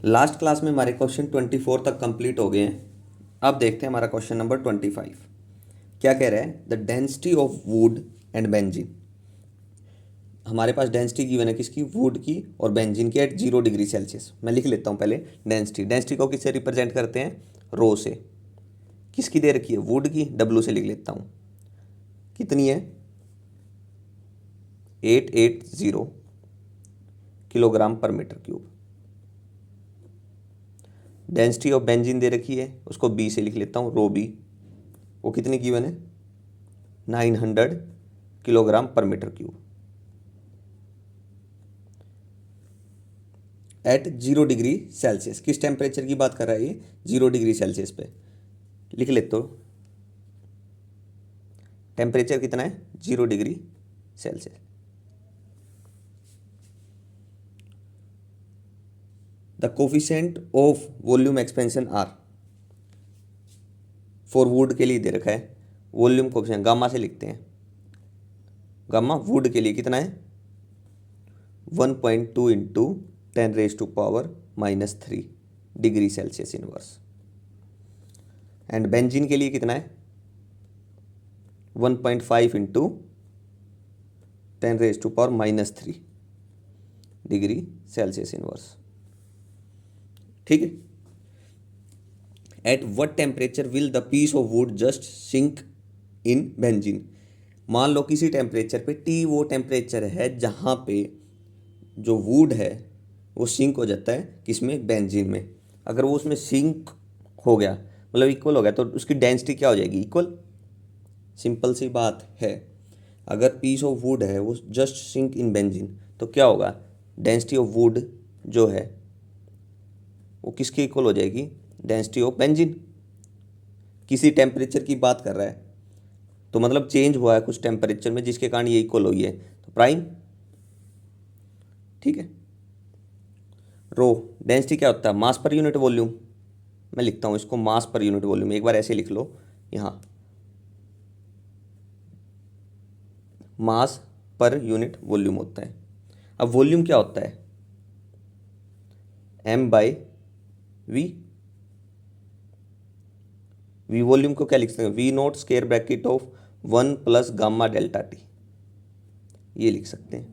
Last class में हमारे question 24 तक कंप्लीट हो गए हैं। अब देखते हैं हमारा क्वेश्चन नंबर 25 क्या कह रहा है। The density of would and benzene. हमारे पास डेंसिटी गिवन है किसकी, वुड की और बेंजीन की एट 0 डिग्री सेल्सियस। मैं लिख लेता हूँ पहले डेंसिटी को किससे रिप्रेजेंट करते हैं, रो से। किसकी दे रखी है, वुड की, डब्लू से लिख लेता हूँ। कितनी है, 880 किलोग्राम पर metre cube. Density of benzene दे रखी है, उसको बी से लिख लेता हूँ, रो बी। वो कितनी गिवन है, 900 किलोग्राम पर metre cube at 0 degree Celsius. किस टेम्परेचर की बात कर रहा है ये, 0 डिग्री सेल्सियस पे। लिख ले तो टेम्परेचर कितना है, 0 degree Celsius. The coefficient of volume expansion are. For wood के लिए दे रखा है वॉल्यूम कोफिशिएंट, गामा से लिखते हैं। गामा वुड के लिए कितना है, 1.2 into 10⁻³ degree Celsius inverse. And benzene के लिए कितना है, 1.5 इंटू 10⁻³ डिग्री सेल्सियस इनवर्स। ठीक है। At what temperature will the piece of wood just sink in benzene. मान लो किसी टेम्परेचर पे, टी वो टेम्परेचर है जहाँ पे जो वुड है वो सिंक हो जाता है किसमें, बेंजीन में। अगर वो उसमें सिंक हो गया, मतलब इक्वल हो गया, तो उसकी डेंसिटी क्या हो जाएगी, इक्वल। सिंपल सी बात है। अगर पीस ऑफ वुड है वो जस्ट सिंक इन बेंजीन, तो क्या होगा, डेंसिटी ऑफ वुड जो है वो किसके इक्वल हो जाएगी, डेंसिटी ऑफ बेंजीन। किसी टेम्परेचर की बात कर रहा है तो मतलब चेंज हुआ है कुछ टेम्परेचर में जिसके कारण ये इक्वल हुई है, तो प्राइम। ठीक है। रो डेंसिटी क्या होता है, मास पर यूनिट वॉल्यूम। मैं लिखता हूँ इसको मास पर यूनिट वॉल्यूम, एक बार ऐसे लिख लो यहाँ, मास पर यूनिट वॉल्यूम होता है। अब वॉल्यूम क्या होता है, m/v। वी वॉल्यूम को क्या लिख सकते हैं, V0 square bracket of 1 + gamma delta T, ये लिख सकते हैं।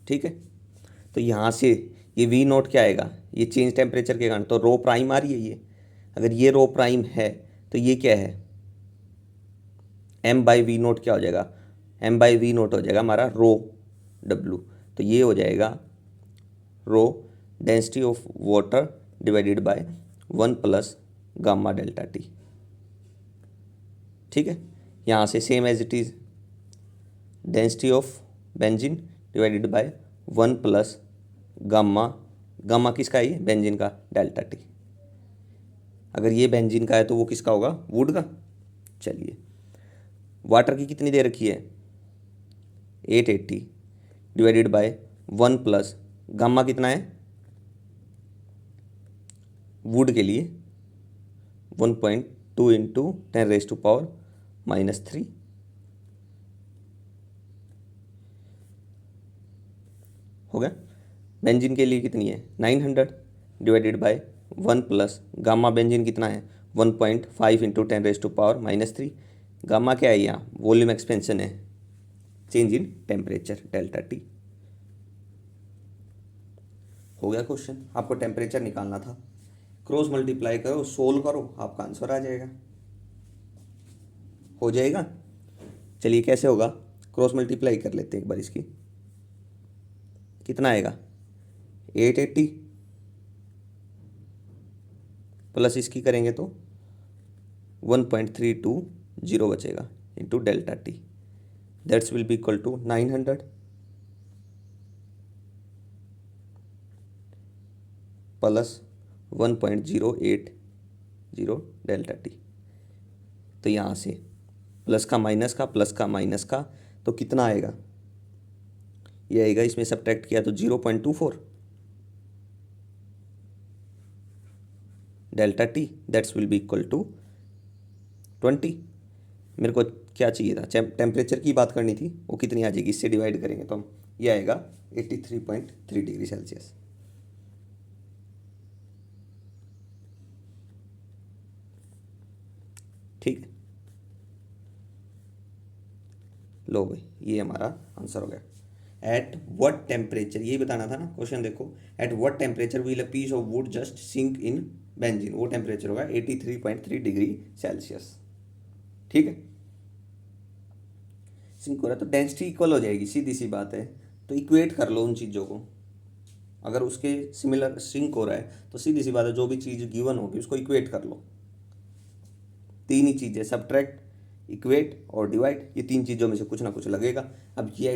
ठीक है। तो यहाँ से ये V0 क्या आएगा, ये चेंज टेम्परेचर के कारण, तो रो प्राइम आ रही है ये। अगर ये रो प्राइम है तो ये क्या है, m/V0 क्या हो जाएगा, m/V0 हो जाएगा हमारा रो W। तो ये हो जाएगा rho density of water divided by 1 + gamma delta T. ठीक है। यहाँ से same as it is density of benzene divided by 1 + gamma, gamma किसका है ये, बेंजीन का, डेल्टा टी। अगर ये बेंजीन का है तो वो किसका होगा, वुड का। चलिए, वाटर की कितनी दे रखी है, 880 डिवाइडेड बाय 1 + गामा कितना है वुड के लिए, 1.2 इंटू 10⁻³ हो गया। बेंजीन के लिए कितनी है, 900 डिवाइडेड बाय 1 + गामा बेंजीन कितना है, 1.5 इंटू 10⁻³ गामा क्या है यहाँ, वॉल्यूम एक्सपेंशन है, change in temperature delta T. हो गया क्वेश्चन। आपको टेम्परेचर निकालना था, क्रॉस मल्टीप्लाई करो, सोल्व करो, आपका आंसर आ जाएगा। हो जाएगा। चलिए कैसे होगा, क्रॉस मल्टीप्लाई कर लेते हैं एक बार इसकी। कितना आएगा, 880 प्लस इसकी करेंगे तो 1.320 बचेगा into delta T, that's will be equal to 900 plus 1.080 delta T. तो यहाँ से प्लस का माइनस का, प्लस का माइनस का, तो कितना आएगा, ये आएगा, इसमें सब्ट्रैक्ट किया तो 0.24 delta T, that's will be equal to 20। मेरे को क्या चाहिए था, टेम्परेचर की बात करनी थी, वो कितनी आ जाएगी, इससे डिवाइड करेंगे तो हम, ये आएगा 83.3 डिग्री सेल्सियस। ठीक है, लो भाई ये हमारा आंसर हो गया। एट व्हाट टेम्परेचर, यही बताना था ना क्वेश्चन, देखो at what temperature will a piece of wood just sink in benzene, वो टेम्परेचर होगा 83.3 डिग्री सेल्सियस। ठीक है, सिंक हो रहा है तो डेंसिटी इक्वल हो जाएगी, सीधी सी बात है। तो इक्वेट कर लो उन चीज़ों को, अगर उसके सिमिलर सिंक हो रहा है तो सीधी सी बात है, जो भी चीज़ गिवन होगी उसको इक्वेट कर लो। तीन ही चीज़ें, सब्ट्रैक्ट, इक्वेट और डिवाइड, ये तीन चीज़ों में से कुछ ना कुछ लगेगा। अब ये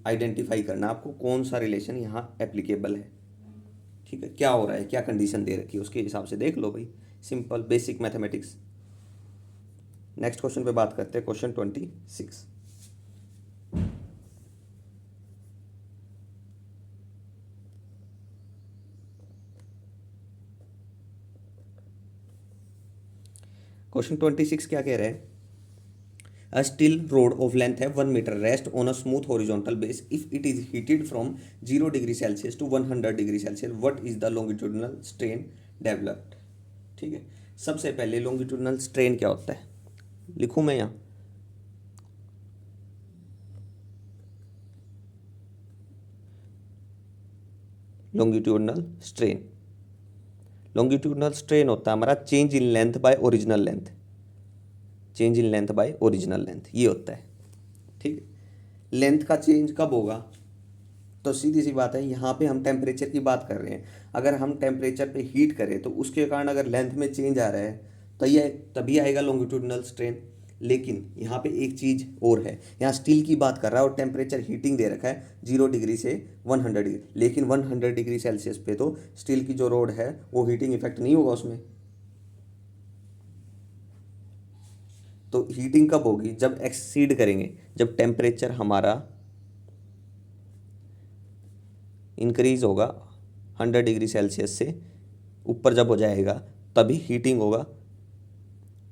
आइडेंटिफाई करना आपको कौन सा रिलेशन यहाँ एप्लीकेबल है। ठीक है, क्या हो रहा है, क्या कंडीशन दे रखी है, उसके हिसाब से देख लो भाई। Simple basic mathematics. Next question पे बात करते हैं, क्वेश्चन 26। क्वेश्चन 26 क्या कह रहे हैं? A steel rod of length है 1 metre rest on a smooth horizontal base if it is heated from 0 degree Celsius to 100 degree Celsius, what is the longitudinal strain developed. ठीक है, सबसे पहले लॉन्गिट्यूडनल स्ट्रेन क्या होता है, लिखूं मैं यहाँ? लॉन्गिट्यूडनल स्ट्रेन, लॉन्गिट्यूडनल स्ट्रेन होता है हमारा change in length by original length, change in length by original length, ये होता है। ठीक है, लेंथ का चेंज कब होगा, तो सीधी सी बात है, यहाँ पे हम टेम्परेचर की बात कर रहे हैं। अगर हम टेम्परेचर पे हीट करें तो उसके कारण अगर लेंथ में चेंज आ रहा है तो ये तभी आएगा लॉन्गिट्यूडनल स्ट्रेन। लेकिन यहाँ पे एक चीज़ और है, यहाँ स्टील की बात कर रहा है और टेम्परेचर हीटिंग दे रखा है 0 डिग्री से 100 डिग्री, लेकिन 100 डिग्री सेल्सियस पे तो स्टील की जो रोड है वो हीटिंग इफेक्ट नहीं होगा उसमें। तो हीटिंग कब होगी, जब एक्सीड करेंगे, जब टेम्परेचर हमारा इंक्रीज होगा 100 डिग्री सेल्सियस से ऊपर जब हो जाएगा तभी हीटिंग होगा।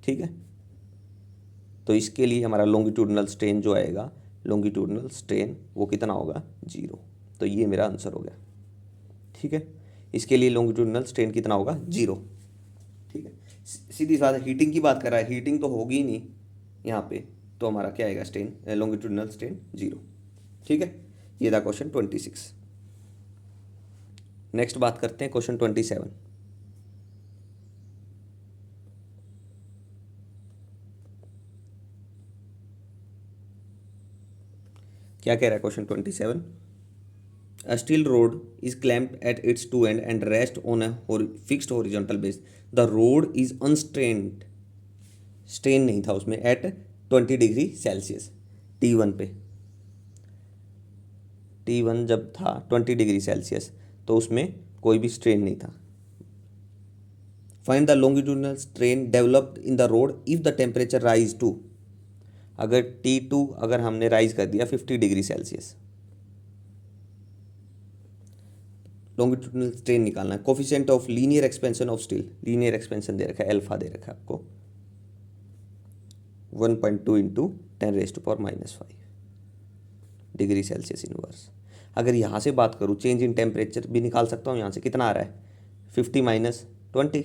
ठीक है, तो इसके लिए हमारा लॉन्गिट्यूडनल स्ट्रेन जो आएगा, लॉन्गिट्यूडनल स्ट्रेन वो कितना होगा, 0। तो ये मेरा आंसर हो गया। ठीक है, इसके लिए लॉन्गिट्यूडनल स्ट्रेन कितना होगा, 0। ठीक है, सीधी बात है, हीटिंग की बात कर रहा है, हीटिंग तो होगी ही नहीं यहाँ पे, तो हमारा क्या आएगा, स्ट्रेन लॉन्गिट्यूडनल स्ट्रेन 0। ठीक है, ये था क्वेश्चन 26। नेक्स्ट बात करते हैं क्वेश्चन 27। क्या कह रहा है question 27? A steel rod is clamped at its two end and rests on a fixed horizontal base. The rod is unstrained, strain नहीं था उसमें, एट 20 डिग्री सेल्सियस, T1 पे, T1 जब था 20 डिग्री सेल्सियस तो उसमें कोई भी स्ट्रेन नहीं था। Find the longitudinal strain developed in the rod if the temperature rise to, अगर T2 अगर हमने राइज कर दिया 50 डिग्री सेल्सियस, लॉन्गिट्यूडनल स्ट्रेन निकालना है। Coefficient of linear expansion of steel, linear expansion दे रखा है, अल्फा दे रखा है आपको 1.2 इंटू 10⁻⁻5 डिग्री सेल्सियस इनवर्स। अगर यहाँ से बात करूँ चेंज इन टेम्परेचर भी निकाल सकता हूँ, यहाँ से कितना आ रहा है 50 minus 20,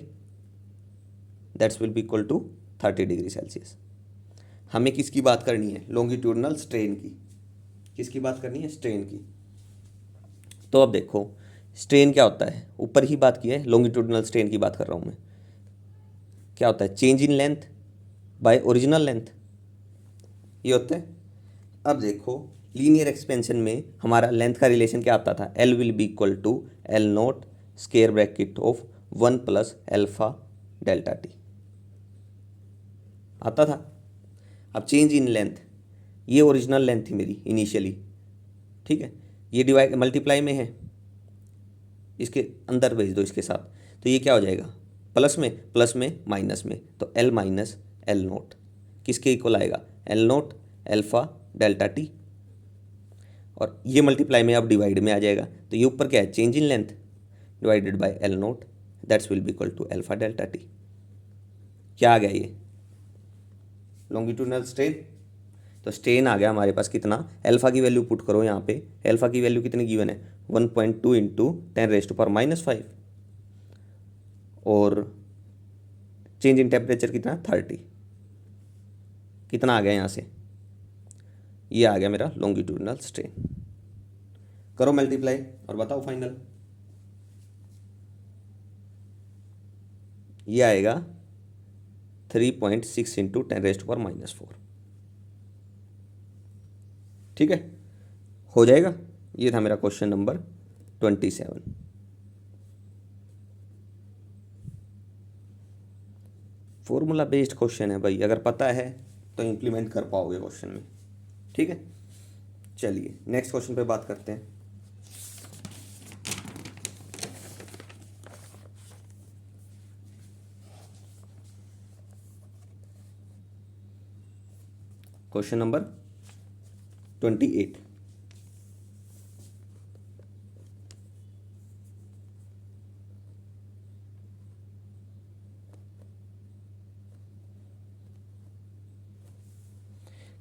that's will be equal to 30 degree Celsius. हमें किसकी बात करनी है, लॉन्गिट्यूडनल स्ट्रेन की। किसकी बात करनी है, स्ट्रेन की। तो अब देखो स्ट्रेन क्या होता है, ऊपर ही बात की है, लॉन्गिट्यूडनल स्ट्रेन की बात कर रहा हूँ मैं। क्या होता है, change in length by original length, ये होता है। अब देखो लीनियर एक्सपेंशन में हमारा लेंथ का रिलेशन क्या आता था, L will be equal to L nought square bracket of 1 plus alpha delta T आता था। अब चेंज इन लेंथ, ये ओरिजिनल लेंथ थी मेरी इनिशियली, ठीक है, ये डिवाइड मल्टीप्लाई में है, इसके अंदर भेज दो इसके साथ, तो ये क्या हो जाएगा, प्लस में माइनस में, तो L माइनस L नोट किसके इक्वल आएगा, L note alpha delta T, और ये मल्टीप्लाई में अब डिवाइड में आ जाएगा, तो ये ऊपर क्या है, change in length divided by L nought, that's will be equal to alpha delta T. क्या आ गया ये, लॉन्गिट्यूडनल स्ट्रेन। तो स्ट्रेन आ गया हमारे पास कितना, अल्फा की वैल्यू पुट करो यहाँ पे, अल्फा की वैल्यू कितनी गिवन है 1.2 इंटू 10⁻⁻5, और चेंज इन टेम्परेचर कितना 30, कितना आ गया यहाँ से, ये आ गया मेरा लॉन्गिट्यूडनल स्ट्रेन। करो मल्टीप्लाई और बताओ फाइनल। ये आएगा 3.6 इंटू 10⁻⁻⁴। ठीक है, हो जाएगा। ये था मेरा question number 27। Formula based question है भाई, अगर पता है तो इम्प्लीमेंट कर पाओगे क्वेश्चन में। ठीक है, चलिए नेक्स्ट क्वेश्चन पे बात करते हैं। Question number 28।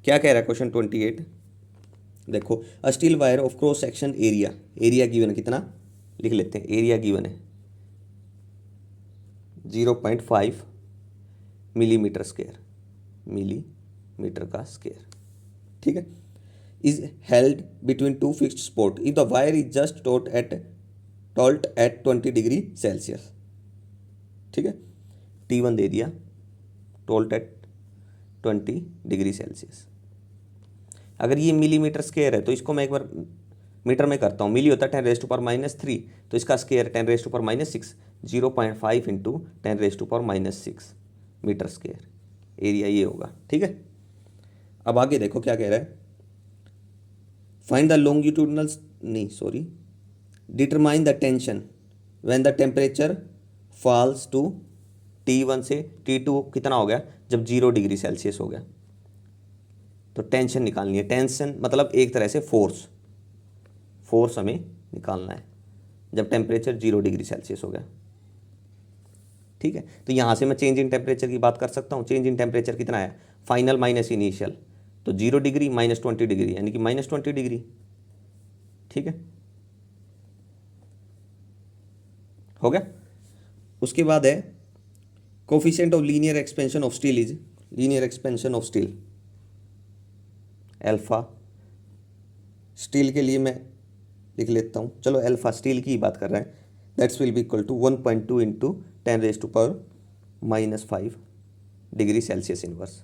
क्या कह रहा है क्वेश्चन 28? देखो, a steel wire of cross section area, area given कितना लिख लेते हैं, एरिया गिवन है 0.5 मिलीमीटर स्क्वायर, मिलीमीटर का स्क्वायर। ठीक है, is held between two fixed spot if the wire is just taut at 20 degree Celsius. ठीक है, T1 दे दिया, टॉल्ट एट 20 डिग्री सेल्सियस। अगर ये मिलीमीटर स्क्वायर है तो इसको मैं एक बार मीटर में करता हूँ। मिली होता है 10⁻³ तो इसका स्क्वायर 10⁻⁻⁶, 0.5 इंटू 10⁻⁻⁶ मीटर स्क्वायर एरिया ये होगा। ठीक है, अब आगे देखो क्या कह रहा है, फाइंड द लॉन्गिट्यूडनल, नहीं sorry, determine the tension when the temperature falls to T1 से T2 कितना हो गया, जब 0 डिग्री सेल्सियस हो गया। तो टेंशन निकालनी है, टेंशन मतलब एक तरह से फोर्स, फोर्स हमें निकालना है जब टेम्परेचर 0 डिग्री सेल्सियस हो गया। ठीक है, तो यहाँ से मैं चेंज इन टेम्परेचर की बात कर सकता हूँ। चेंज इन टेम्परेचर कितना है, फाइनल माइनस इनिशियल, तो 0 डिग्री माइनस 20 डिग्री यानी कि माइनस 20 डिग्री। ठीक है, हो गया। उसके बाद है coefficient of linear expansion of steel is, linear expansion of steel alpha, steel के लिए मैं लिख लेता हूँ, चलो अल्फा स्टील की ही बात कर रहे हैं, that's will be equal to 1.2 into 10⁻⁻⁵ degree Celsius inverse,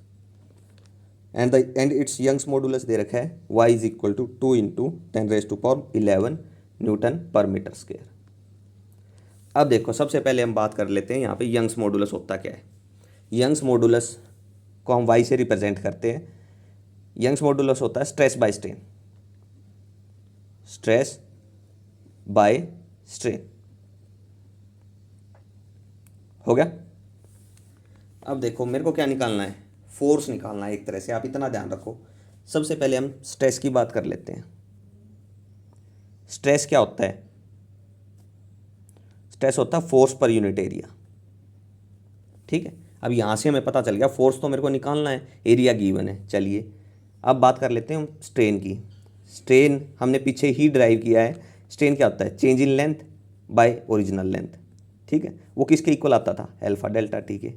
and it's Young's modulus दे रखा है y is equal to 2 into 10⁻11 newton per metre square. अब देखो, सबसे पहले हम बात कर लेते हैं यहाँ पे यंग्स मॉडुलस होता क्या है। यंग्स मॉडुलस को हम y से रिप्रेजेंट करते हैं। यंग्स मॉडुलस होता है stress by strain, stress by strain. हो गया। अब देखो मेरे को क्या निकालना है, फोर्स निकालना है एक तरह से, आप इतना ध्यान रखो। सबसे पहले हम स्ट्रेस की बात कर लेते हैं। स्ट्रेस क्या होता है, स्ट्रेस होता है फोर्स पर यूनिट एरिया। ठीक है, अब यहाँ से हमें पता चल गया फोर्स तो मेरे को निकालना है, एरिया गिवन है। चलिए अब बात कर लेते हैं हम स्ट्रेन की। स्ट्रेन हमने पीछे ही ड्राइव किया है। स्ट्रेन क्या होता है, change in length by original length. ठीक है, वो किसके इक्वल आता था, अल्फा डेल्टा टी के।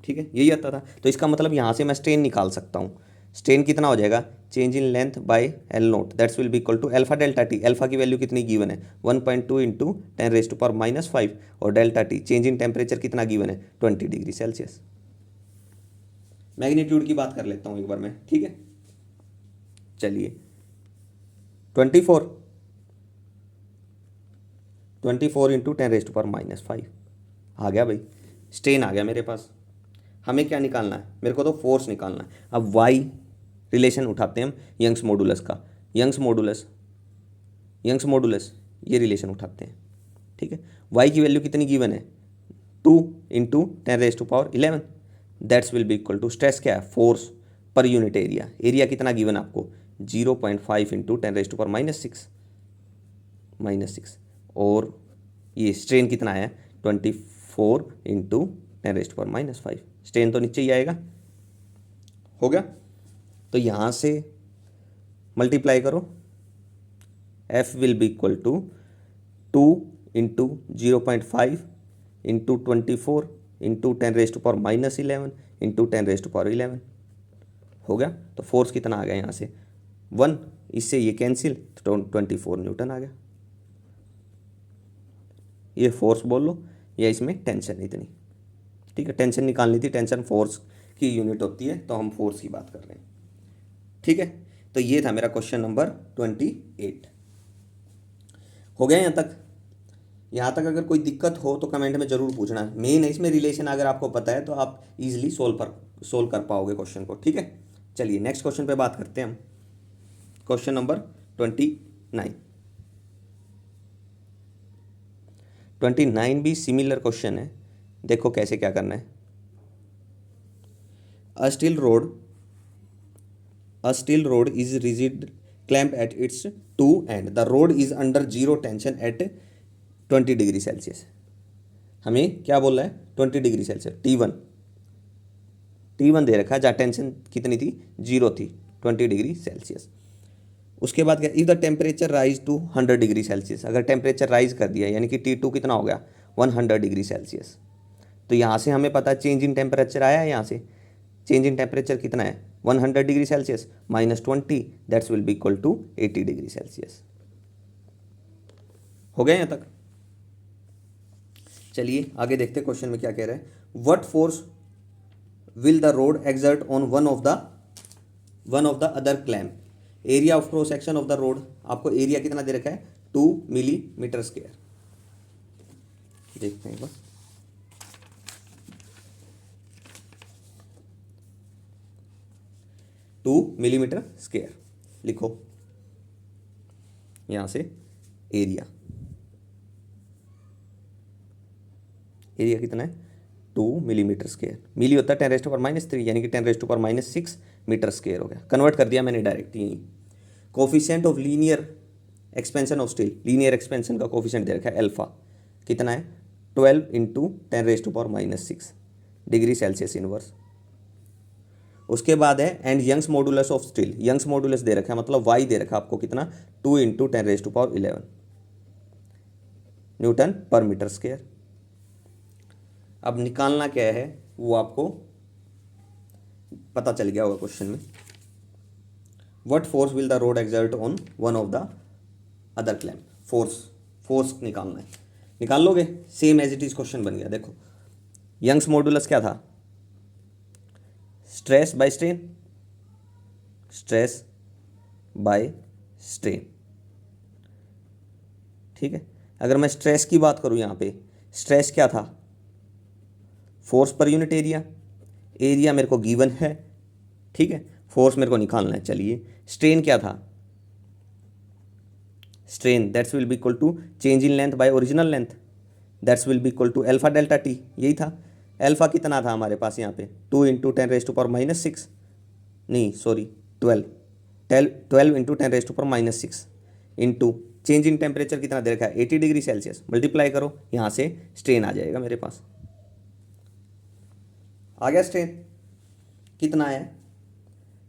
ठीक है, यही आता था। तो इसका मतलब यहाँ से मैं स्ट्रेन निकाल सकता हूँ। स्ट्रेन कितना हो जाएगा, change in length by L nought, that's will be equal to alpha delta T. Alpha की वैल्यू कितनी गिवन है, 1.2 इंटू 10⁻⁻⁵, और delta T change in temperature कितना गिवन है, 20 डिग्री सेल्सियस। मैग्नीट्यूड की बात कर लेता हूँ एक बार मैं। ठीक है, चलिए 24 इंटू 10⁻⁻⁵ आ गया भाई, स्ट्रेन आ गया मेरे पास। हमें क्या निकालना है, मेरे को तो फोर्स निकालना है। अब y रिलेशन उठाते हैं हम यंग्स मॉडुलस का, यंग्स मॉडुलस ये रिलेशन उठाते हैं। ठीक है, y की वैल्यू कितनी गिवन है, 2 into 10⁻11, that's will be equal to, stress क्या है, force per unit area, area कितना गिवन आपको 0.5 इंटू 10⁻⁻⁶, और ये स्ट्रेन कितना है 24 इंटू 10⁻⁻⁵। स्ट्रेन तो नीचे ही आएगा। हो गया, तो यहाँ से मल्टीप्लाई करो, F will be equal to 2 into 0.5 into 24 into 10⁻⁻11 into 10⁻11 हो गया। तो फोर्स कितना आ गया यहाँ से 1, इससे ये कैंसिल, तो 24 न्यूटन आ गया। ये फोर्स बोल लो या इसमें टेंशन इतनी, ठीक है, टेंशन निकालनी थी, टेंशन फोर्स की यूनिट होती है, तो हम फोर्स की बात कर रहे हैं, ठीक है। तो ये था मेरा क्वेश्चन नंबर 28। हो गया यहाँ तक? यहाँ तक अगर कोई दिक्कत हो तो कमेंट में ज़रूर पूछना। मेन है इसमें रिलेशन, अगर आपको पता है तो आप इजीली सोल्व कर पाओगे क्वेश्चन को, ठीक है। चलिए नेक्स्ट क्वेश्चन पे बात करते हैं हम। Question number 29। 29 भी सिमिलर क्वेश्चन है। देखो कैसे क्या करना है। A steel rod is rigid clamp at its two end. The rod is under zero tension at 20 degree Celsius. हमें क्या बोल रहा है 20 डिग्री सेल्सियस, T1 दे रखा है, जहाँ टेंशन कितनी थी 0 थी, 20 डिग्री सेल्सियस। उसके बाद क्या, if the temperature rise to 100 degree Celsius, अगर टेम्परेचर राइज कर दिया यानी कि T2 कितना हो गया 100 डिग्री सेल्सियस। तो यहाँ से हमें पता है चेंज इन टेम्परेचर आया है, यहाँ से चेंज इन टेम्परेचर कितना है 100 degree Celsius -20, that's will be equal to 80 degree Celsius. हो गया यहाँ तक? चलिए आगे देखते क्वेश्चन में क्या कह रहा है। What force will the rod exert on one of the other clamp, area of cross section of the road, आपको एरिया कितना दे रखा है 2 मिलीमीटर स्क्वायर। देखते हैं बस, मिलीमीटर स्क्वायर लिखो, यहां से एरिया कितना है 2 मिलीमीटर स्क्वायर। मिली होता है 10⁻³ यानी कि 10⁻⁶ मीटर स्क्वायर हो गया। कन्वर्ट कर दिया मैंने डायरेक्ट यही। Coefficient of linear expansion of steel, linear expansion का कोफिशिएंट दे रखा है अल्फा, कितना है 12 × 10⁻⁻6 डिग्री सेल्सियस इनवर्स। उसके बाद है and Young's modulus of steel, Young's modulus दे रखा है, मतलब वाई दे रखा है आपको कितना 2 × 10⁻11 न्यूटन पर मीटर स्क्वायर। अब निकालना क्या है वो आपको पता चल गया होगा क्वेश्चन में। What force will the rod exert on one of the other clamp, force निकालना है। निकाल लोगे, same as it is question बन गया। देखो यंग्स मॉडुलस क्या था, स्ट्रेस बाय स्ट्रेन, ठीक है। अगर मैं स्ट्रेस की बात करूं यहाँ पे, स्ट्रेस क्या था फोर्स पर यूनिट एरिया मेरे को गिवन है, ठीक है। फोर्स मेरे को निकालना है। चलिए स्ट्रेन क्या था, strain that's will be equal to change in length by original length, that's will be equal to alpha delta T, यही था। अल्फा कितना था हमारे पास यहाँ पे 2 × 10⁻⁻6 नहीं sorry 12 × 10⁻⁻6 into change in temperature कितना दे रखा है 80 डिग्री सेल्सियस, मल्टीप्लाई करो, यहाँ से स्ट्रेन आ जाएगा मेरे पास। आ गया स्ट्रेन कितना है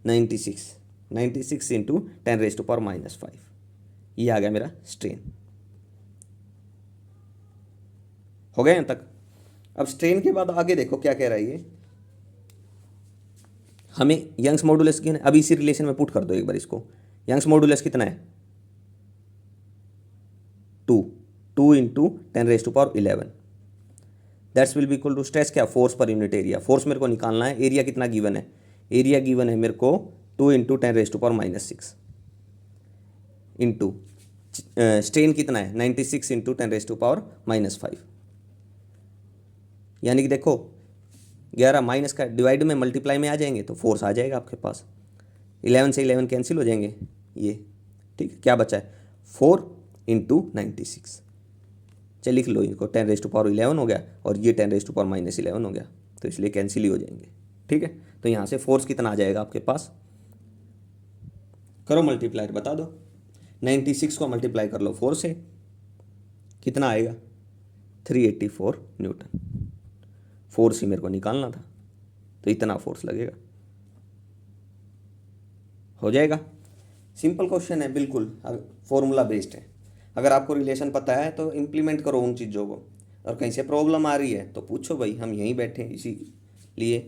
96 × 10⁻⁻5, ये आ गया मेरा स्ट्रेन। हो गया यहाँ तक? अब स्ट्रेन के बाद आगे देखो क्या कह रहा है ये, हमें यंग्स मॉडुलस की, अभी इसी रिलेशन में पुट कर दो एक बार इसको। यंग्स मॉडुलस कितना है 2 × 10⁻11 that's will be equal to stress क्या force per unit area, force मेरे को निकालना है, एरिया कितना गिवन है, एरिया गिवन है मेरे को 2 × 10⁻6 इंटू स्ट्रेन कितना है 96 × 10⁻5, यानी कि देखो 11 माइनस का डिवाइड में मल्टीप्लाई में आ जाएंगे तो फोर्स आ जाएगा आपके पास, 11 से 11 कैंसिल हो जाएंगे ये, ठीक है। क्या बचा है 4 × 96, चल लिख लो इनको 10⁻11 हो गया और ये 10⁻⁻11 हो गया, तो इसलिए कैंसिल ही हो जाएंगे, ठीक है। तो यहाँ से फोर्स कितना आ जाएगा आपके पास, करो मल्टीप्लायर बता दो, 96 को मल्टीप्लाई कर लो 4 से, कितना आएगा 384 न्यूटन। फोर्स ही मेरे को निकालना था तो इतना फोर्स लगेगा, हो जाएगा। सिंपल क्वेश्चन है बिल्कुल, फॉर्मूला बेस्ड है। अगर आपको रिलेशन पता है तो इम्प्लीमेंट करो उन चीज़ों को, और कहीं से प्रॉब्लम आ रही है तो पूछो भाई, हम यहीं बैठे हैं इसीलिए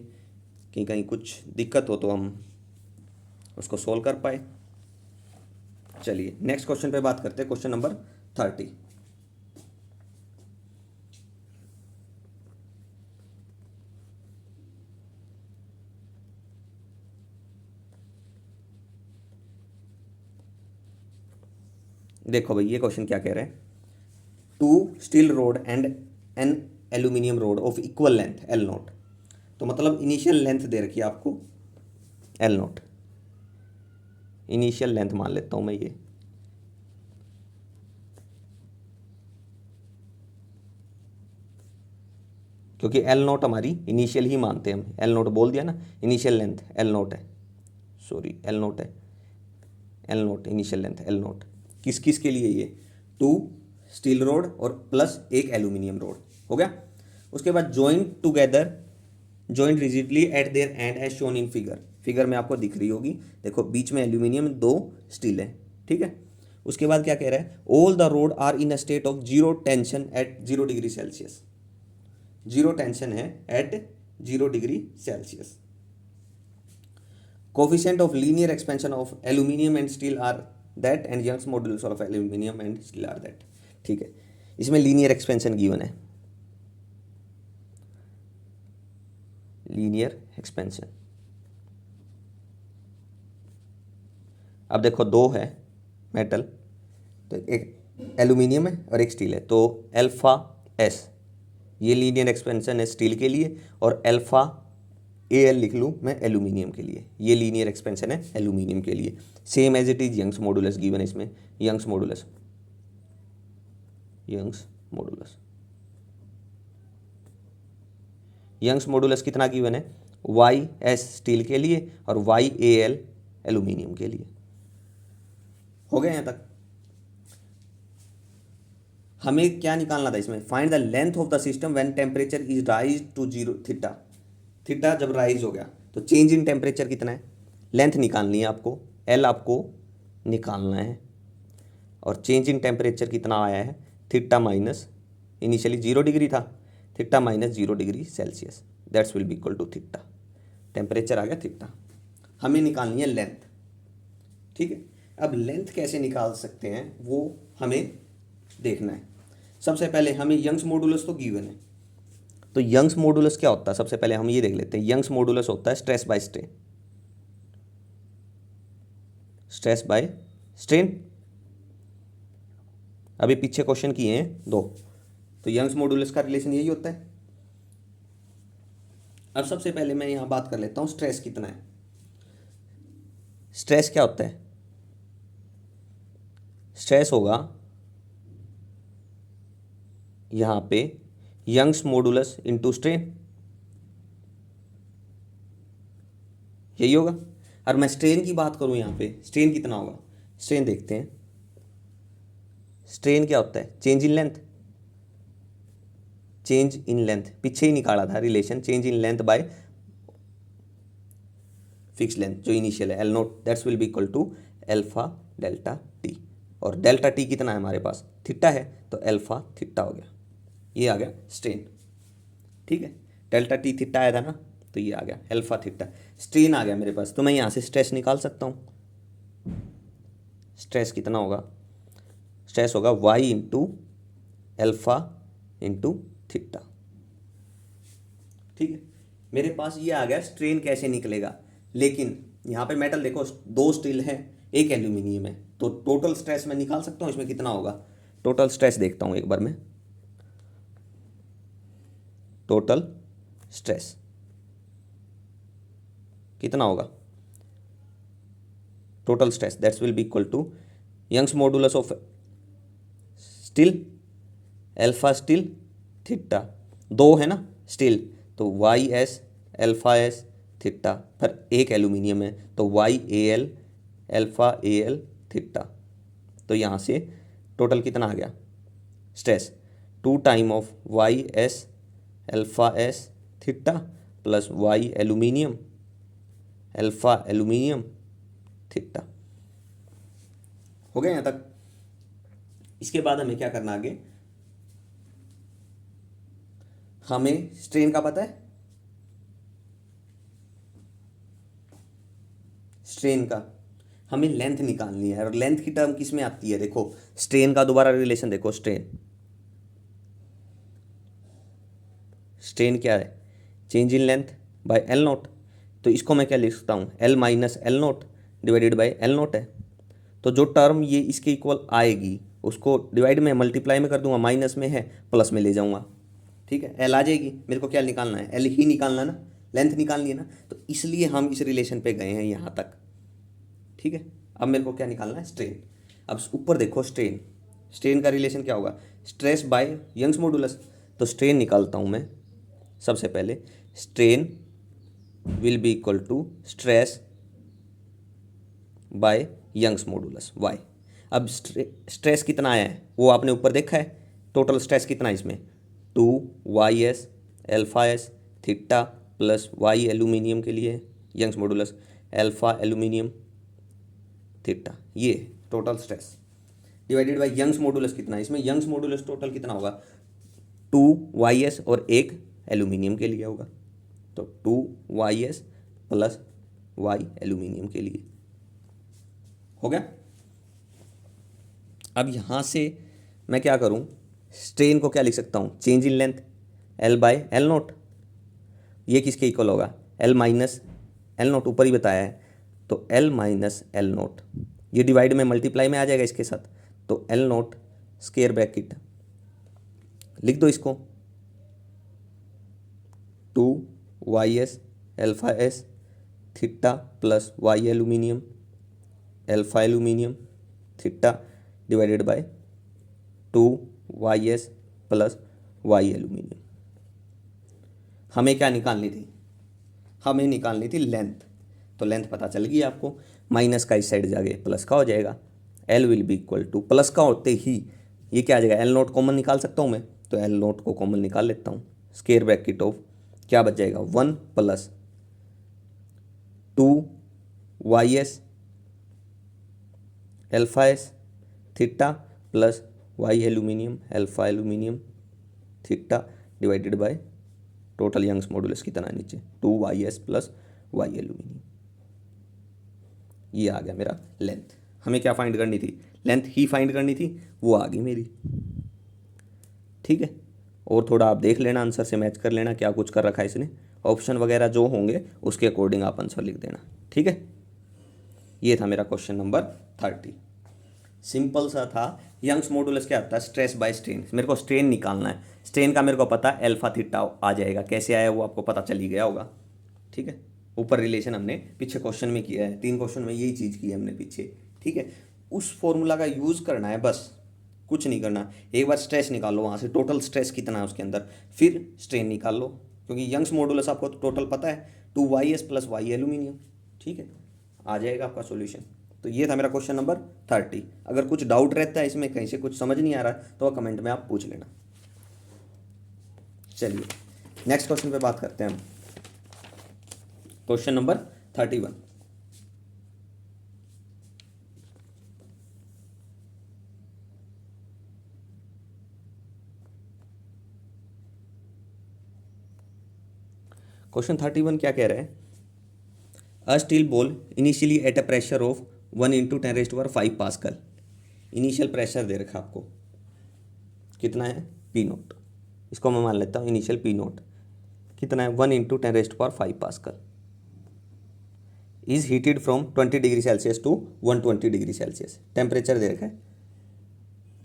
कि कहीं कुछ दिक्कत हो तो हम उसको सोल्व कर पाए। चलिए नेक्स्ट क्वेश्चन पे बात करते हैं, क्वेश्चन नंबर 30। देखो भाई ये क्वेश्चन क्या कह रहे हैं, two steel rod and an aluminium rod of equal length L nought. तो मतलब इनिशियल लेंथ दे रखी है आपको एल नोट, इनिशियल लेंथ मान लेता हूं मैं ये, क्योंकि एल नोट हमारी इनिशियल ही मानते हैं हम, एल नोट बोल दिया ना, इनिशियल लेंथ एल नोट है, सॉरी एल नोट है, L nought initial length L nought. किस किस के लिए ये, टू स्टील रोड और प्लस एक एल्यूमिनियम रोड हो गया। उसके बाद joint together, joint rigidly at their end as shown in figure, figure में आपको दिख रही होगी, देखो बीच में एल्यूमिनियम, दो स्टील है, ठीक है। उसके बाद क्या कह रहा है, all the rod are in a state of zero tension at 0 degree Celsius, zero tension है at 0 degree Celsius. Coefficient of linear expansion of aluminium and steel are that and Young's modulus of aluminium and steel are that, ठीक है। इसमें linear expansion given है, linear expansion. अब देखो दो है metal, तो एक एल्यूमिनियम है और एक स्टील है, तो अल्फा एस ये लीनियर एक्सपेंशन है स्टील के लिए, और अल्फा ए एल लिख लूँ मैं एल्यूमिनियम के लिए, ये लीनियर एक्सपेंशन है एल्यूमिनियम के लिए। Same as it is Young's modulus given है इसमें, Young's modulus, Young's modulus, Young's modulus कितना गिवन है, वाई एस स्टील के लिए और वाई ए एल एल्यूमिनियम के लिए। हो गया यहाँ तक। हमें क्या निकालना था इसमें, find the length of the system when temperature is rise to 0 theta, theta जब राइज हो गया तो चेंज इन टेम्परेचर कितना है, लेंथ निकालनी है आपको, एल आपको निकालना है, और चेंज इन टेम्परेचर कितना आया है, थीटा माइनस, इनिशियली 0 डिग्री था, theta minus 0 degree Celsius, that's will be equal to theta, temperature आ गया थीटा। हमें निकालनी है लेंथ, ठीक है। अब लेंथ कैसे निकाल सकते हैं वो हमें देखना है। सबसे पहले हमें यंग्स मॉडुलस तो गिवन है, तो यंग्स मॉडुलस क्या होता है, सबसे पहले हम ये देख लेते हैं। यंग्स मॉडुलस होता है stress by strain, stress by strain. अभी पीछे क्वेश्चन किए हैं दो, तो यंग्स मॉडुलस का रिलेशन यही होता है। अब सबसे पहले मैं यहां बात कर लेता हूं स्ट्रेस कितना है। स्ट्रेस क्या होता है, स्ट्रेस होगा यहां पे यंग्स मॉडुलस इनटू स्ट्रेन, यही होगा। और मैं स्ट्रेन की बात करूं यहां पे, स्ट्रेन कितना होगा, स्ट्रेन देखते हैं। स्ट्रेन क्या होता है, change in length, change in length पीछे ही निकाला था relation, change in length by fix length जो इनिशियल है L nought, that's will be equal to alpha delta T, और डेल्टा टी कितना है हमारे पास, थीटा है, तो एल्फा थीटा हो गया, ये आ गया स्ट्रेन, ठीक है। डेल्टा टी थीटा आया था ना, तो ये आ गया एल्फा थीटा, स्ट्रेन आ गया मेरे पास, तो मैं यहाँ से स्ट्रेस निकाल सकता हूँ। स्ट्रेस कितना होगा, स्ट्रेस होगा Y into alpha into theta, ठीक है। मेरे पास ये आ गया स्ट्रेन कैसे निकलेगा, लेकिन यहाँ पे मेटल देखो, दो स्टील है एक एल्यूमिनियम है, तो टोटल स्ट्रेस मैं निकाल सकता हूँ इसमें कितना होगा। टोटल स्ट्रेस देखता हूँ एक बार मैं, टोटल स्ट्रेस कितना होगा, total stress that's will be equal to Young's modulus of steel, alpha steel theta, दो है ना स्टील, तो Y S alpha S theta, फिर एक एल्यूमिनियम है तो Y A L alpha A L theta, तो यहाँ से टोटल कितना आ गया stress, 2 time of Y S alpha S theta plus Y aluminium alpha aluminium theta. हो गया यहाँ तक। इसके बाद हमें क्या करना आगे, हमें स्ट्रेन का पता है, स्ट्रेन का हमें लेंथ निकालनी है, और लेंथ की टर्म किस में आती है, देखो स्ट्रेन का दोबारा रिलेशन देखो, स्ट्रेन स्ट्रेन क्या है, change in length by L nought. तो इसको मैं क्या लिख सकता हूँ, L minus L note divided by L nought है। तो जो टर्म ये इसके इक्वल आएगी उसको डिवाइड में मल्टीप्लाई में कर दूंगा, माइनस में है प्लस में ले जाऊंगा, ठीक है, एल आ जाएगी। मेरे को क्या निकालना है, एल ही निकालना ना, लेंथ निकालनी है ना, तो इसलिए हम इस रिलेशन पे गए हैं यहाँ तक, ठीक है। अब मेरे को क्या निकालना है, स्ट्रेन। अब ऊपर देखो स्ट्रेन, स्ट्रेन का रिलेशन क्या होगा, स्ट्रेस बाय यंग्स मॉडुलस। तो स्ट्रेन निकालता हूँ मैं सबसे पहले, strain will be equal to stress by Young's modulus Y. अब स्ट्रेस कितना आया है वो आपने ऊपर देखा है, टोटल स्ट्रेस कितना है इसमें, 2 YS alpha S theta plus Y aluminium के लिए Young's modulus alpha aluminium theta, ये total stress divided by Young's modulus कितना है, इसमें यंग्स मॉडुलस टोटल कितना होगा, 2 YS और एक एल्यूमिनियम के लिए होगा, तो 2 YS प्लस वाई एल्यूमिनियम के लिए हो गया। अब यहाँ से मैं क्या करूँ, स्ट्रेन को क्या लिख सकता हूँ, change in length L by L note, ये किसके इक्वल होगा, एल माइनस एल नोट, ऊपर ही बताया है, तो एल माइनस एल नोट, ये डिवाइड में मल्टीप्लाई में आ जाएगा इसके साथ, तो एल नोट स्क्वायर ब्रैकेट लिख दो इसको, 2 YS alpha S theta plus Y aluminium alpha aluminium theta divided by 2 YS plus Y aluminium. हमें क्या निकालनी थी, हमें निकालनी थी लेंथ, तो लेंथ पता चल गई आपको, माइनस का इस साइड जाके प्लस का हो जाएगा, L will be equal to, plus का होते ही ये क्या आ जाएगा, एल नोट कॉमन निकाल सकता हूँ मैं, तो एल नोट को कॉमन निकाल लेता हूँ, स्क्वायर ब्रैकेट ऑफ क्या बच जाएगा, 1 plus 2 YS alpha S theta plus Y aluminium alpha aluminium theta divided by total Young's modulus कितना है नीचे, 2 YS प्लस वाई एल्यूमिनियम। ये आ गया मेरा लेंथ। हमें क्या फाइंड करनी थी, लेंथ ही फाइंड करनी थी, वो आ गई मेरी, ठीक है। और थोड़ा आप देख लेना, आंसर से मैच कर लेना क्या कुछ कर रखा है इसने, ऑप्शन वगैरह जो होंगे उसके अकॉर्डिंग आप आंसर लिख देना, ठीक है। ये था मेरा क्वेश्चन नंबर 30, सिंपल सा था। यंग्स मॉडुलस क्या आता है, स्ट्रेस बाय स्ट्रेन, मेरे को स्ट्रेन निकालना है, स्ट्रेन का मेरे को पता है अल्फा थीटा आ जाएगा, कैसे आया वो आपको पता चल ही गया होगा, ठीक है। ऊपर रिलेशन हमने पीछे क्वेश्चन में किया है, 3 क्वेश्चन में यही चीज़ की है हमने पीछे, ठीक है। उस फॉर्मूला का यूज़ करना है बस, कुछ नहीं करना। एक बार स्ट्रेस निकाल लो वहाँ से, टोटल स्ट्रेस कितना है उसके अंदर, फिर स्ट्रेन निकाल लो, क्योंकि यंग्स मॉडुलस आपको टोटल पता है, 2 YS प्लस वाई एल्यूमिनियम, ठीक है, आ जाएगा आपका सॉल्यूशन। तो ये था मेरा क्वेश्चन नंबर 30। अगर कुछ डाउट रहता है इसमें, कहीं से कुछ समझ नहीं आ रहा तो कमेंट में आप पूछ लेना। चलिए नेक्स्ट क्वेश्चन पे बात करते हैं हम, क्वेश्चन नंबर 31। क्वेश्चन 31 क्या कह रहा है, a steel ball initially at a pressure of 1 × 10⁵ pascal, initial pressure दे रखा आपको कितना है, P0, इसको मैं मान लेता हूँ इनिशियल P0 कितना है, 1 × 10⁵ pascal, is heated from 20°C to 120°C। Temperature दे रखा है,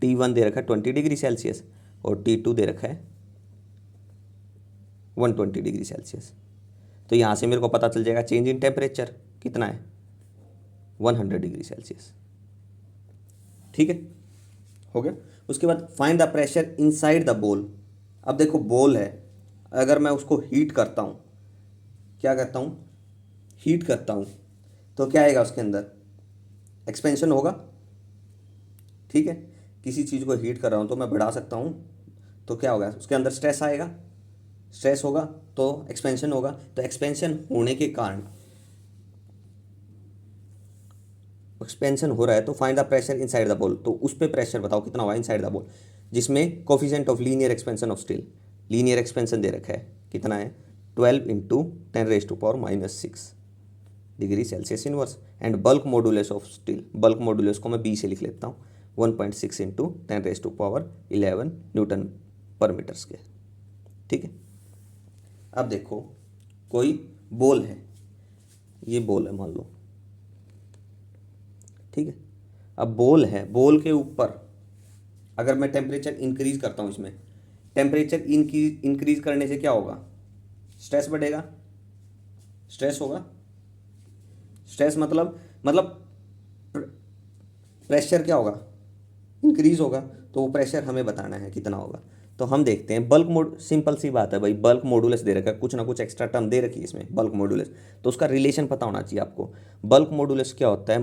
T1 दे रखा है 20°C और T2 दे रखा है 120°C। तो यहाँ से मेरे को पता चल जाएगा चेंज इन टेम्परेचर कितना है, 100°C, ठीक है, हो गया। उसके बाद find the pressure inside the ball. अब देखो बॉल है, अगर मैं उसको हीट करता हूँ, क्या करता हूँ, हीट करता हूँ, तो क्या आएगा उसके अंदर, एक्सपेंशन होगा, ठीक है। किसी चीज़ को हीट कर रहा हूँ तो मैं बढ़ा सकता हूँ, तो क्या होगा उसके अंदर स्ट्रेस आएगा, स्ट्रेस होगा तो एक्सपेंशन होगा, तो एक्सपेंशन होने के कारण, एक्सपेंशन हो रहा है तो find the pressure inside the ball, तो उस पर प्रेशर बताओ कितना होगा इनसाइड द बॉल, जिसमें coefficient of linear expansion of steel linear expansion दे रखा है, कितना है 12 into 10⁻⁻⁻6 degree Celsius inverse. And bulk modulus of steel, bulk modulus को मैं बी से लिख लेता हूँ 1.6 into 10⁻11 newton per metre square. ठीक है, अब देखो कोई बॉल है, ये बॉल है मान लो, ठीक है। अब बॉल है, बॉल के ऊपर अगर मैं टेम्परेचर इंक्रीज करता हूँ, इसमें टेम्परेचर इंक्रीज करने से क्या होगा, स्ट्रेस बढ़ेगा, स्ट्रेस होगा, स्ट्रेस मतलब प्रेशर क्या होगा, इंक्रीज होगा। तो वो प्रेशर हमें बताना है कितना होगा। तो हम देखते हैं बल्क मोड, सिंपल सी बात है भाई, बल्क मॉडुलस दे रखा है, कुछ ना कुछ एक्स्ट्रा टर्म दे रखी है इसमें बल्क मॉडुलस, तो उसका रिलेशन पता होना चाहिए आपको। बल्क मॉडुलस क्या होता है,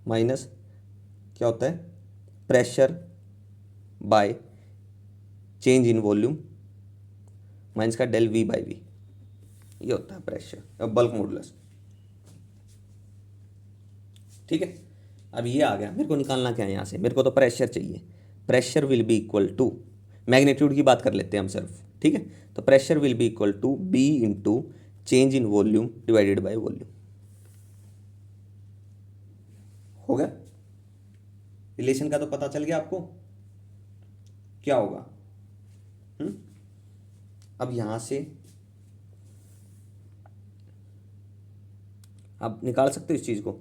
माइनस क्या होता है, pressure by change in volume minus का डेल वी बाई वी, ये होता है प्रेशर बल्क मॉडुलस। ठीक है, अब ये आ गया, मेरे को निकालना क्या है यहाँ से, मेरे को तो प्रेशर चाहिए। Pressure will be equal to, magnitude की बात कर लेते हैं हम सिर्फ, ठीक है। तो pressure will be equal to B into change in volume divided by volume. हो गया, रिलेशन का तो पता चल गया आपको क्या होगा। अब यहां से आप निकाल सकते हो इस चीज़ को,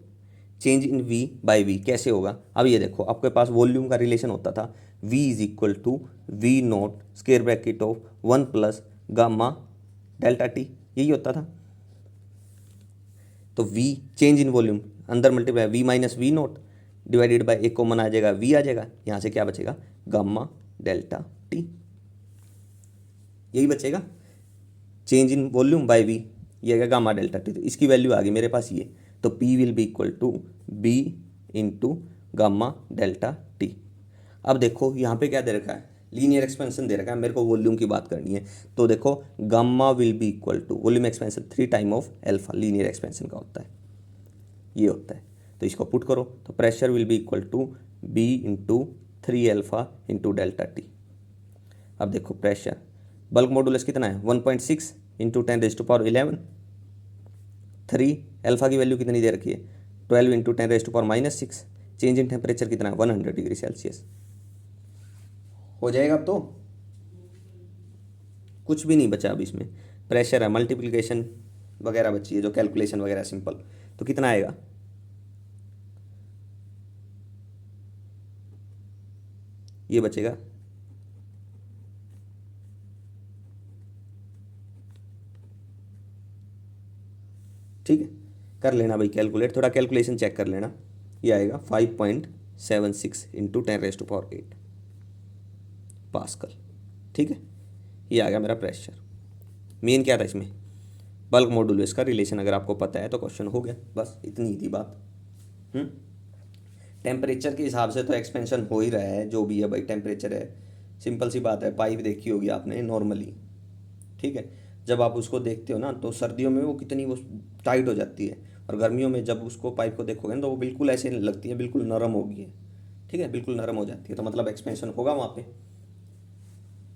change in V by V कैसे होगा। अब ये देखो, आपके पास वॉल्यूम का रिलेशन होता था v is equal to V nought square bracket of 1 plus gamma delta T, यही होता था। तो v चेंज इन वॉल्यूम अंदर multiply v minus V nought divided by एक कॉमन आ जाएगा, v आ जाएगा, यहाँ से क्या बचेगा गामा डेल्टा टी, यही बचेगा change in volume by V, ये आएगा गामा डेल्टा टी। तो इसकी वैल्यू आ गई मेरे पास ये, तो P will be equal to B into gamma delta T. अब देखो यहाँ पे क्या दे रखा है, लीनियर एक्सपेंशन दे रखा है, मेरे को वॉल्यूम की बात करनी है। तो देखो gamma will be equal to volume expansion 3 time of alpha, linear expansion का होता है, ये होता है। तो इसको पुट करो, तो pressure will be equal to B into 3 alpha into delta T. अब देखो प्रेशर, बल्क मॉडुलस कितना है 1.6 इंटू 10⁻11, 3 एल्फा की वैल्यू कितनी दे रखी है 12 इंटू 10⁻⁻6, चेंज इन टेम्परेचर कितना है 100 डिग्री सेल्सियस। हो जाएगा अब तो, कुछ भी नहीं बचा अब इसमें, प्रेशर है, मल्टीप्लिकेशन वगैरह बची है जो कैलकुलेशन वगैरह सिंपल। तो कितना आएगा, ये बचेगा ठीक है, कर लेना भाई कैलकुलेट, थोड़ा कैलकुलेशन चेक कर लेना। ये आएगा 5.76 इंटू 10⁻8 पास्कल। ठीक है, ये आ गया मेरा प्रेशर। मेन क्या था इसमें, बल्क मॉडुलस का रिलेशन अगर आपको पता है तो क्वेश्चन हो गया, बस इतनी ही थी बात। टेम्परेचर के हिसाब से तो एक्सपेंशन हो ही रहा है, जो भी है भाई टेम्परेचर है, सिंपल सी बात है। पाइप देखी होगी आपने नॉर्मली, ठीक है, जब आप उसको देखते हो ना तो सर्दियों में वो कितनी वो टाइट हो जाती है, और गर्मियों में जब उसको पाइप को देखोगे ना तो वो बिल्कुल ऐसे लगती है, बिल्कुल नरम होगी है, ठीक है, बिल्कुल नरम हो जाती है, तो मतलब एक्सपेंशन होगा वहाँ पे।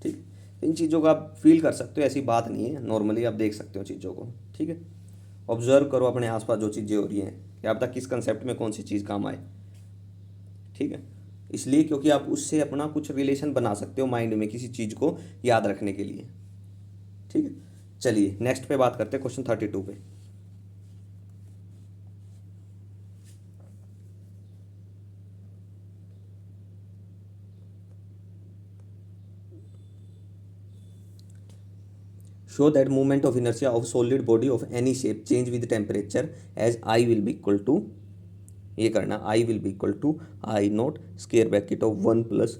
ठीक, इन चीज़ों को आप फील कर सकते हो, ऐसी बात नहीं है, नॉर्मली आप देख सकते हो चीज़ों को। ठीक है, ऑब्जर्व करो अपने आसपास जो चीज़ें हो रही हैं, क्या पता किस कंसेप्ट में कौन सी चीज़ काम आए। ठीक है, इसलिए क्योंकि आप उससे अपना कुछ रिलेशन बना सकते हो माइंड में किसी चीज़ को याद रखने के लिए। ठीक है, चलिए नेक्स्ट पे बात करते हैं, क्वेश्चन 32 पे। Show that movement of inertia of solid body of any shape change with temperature as I will be equal to, ये करना I will be equal to I note square bracket of 1 plus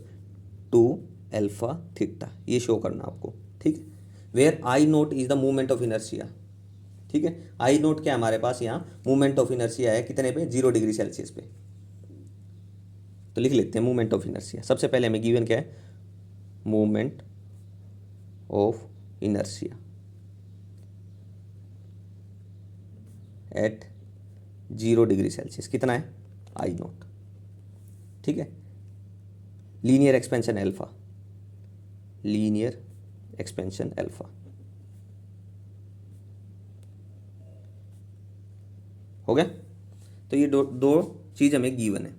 2 alpha theta, ये show करना आपको। ठीक है, where I nought is the movement of inertia. ठीक है, I note क्या हमारे पास यहाँ मूवमेंट ऑफ इनर्शिया है कितने पे 0 डिग्री सेल्सियस पे। तो लिख लेते हैं मूवमेंट ऑफ इनर्शिया, सबसे पहले हमें गिवन क्या है, movement of inertia at 0 degree Celsius कितना है आई नोट। ठीक है, linear expansion alpha, linear expansion alpha. हो गया। तो ये दो दो चीज़ हमें गिवन है।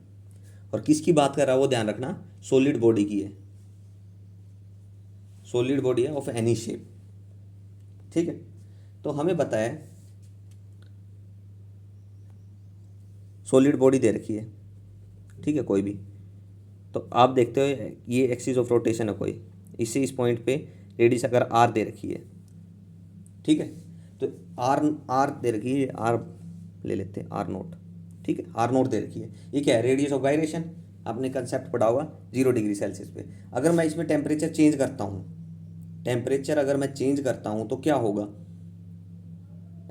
और किसकी बात कर रहा है वो ध्यान रखना, सॉलिड बॉडी की है, सॉलिड बॉडी है ऑफ एनी शेप। ठीक है। तो हमें पता है सॉलिड बॉडी दे रखी है, ठीक है, कोई भी। तो आप देखते हो ये एक्सिस ऑफ रोटेशन है कोई, इससे इस पॉइंट पे रेडियस अगर आर दे रखी है, ठीक है, तो आर दे रखी है, आर ले लेते हैं, आर नोट, ठीक है, आर नोट दे रखी है। ये क्या है, रेडियस ऑफ गायरेशन, आपने कंसेप्ट पढ़ा होगा 0 डिग्री सेल्सियस पे। अगर मैं इसमें टेम्परेचर चेंज करता हूँ, टेम्परेचर अगर मैं चेंज करता हूँ तो क्या होगा,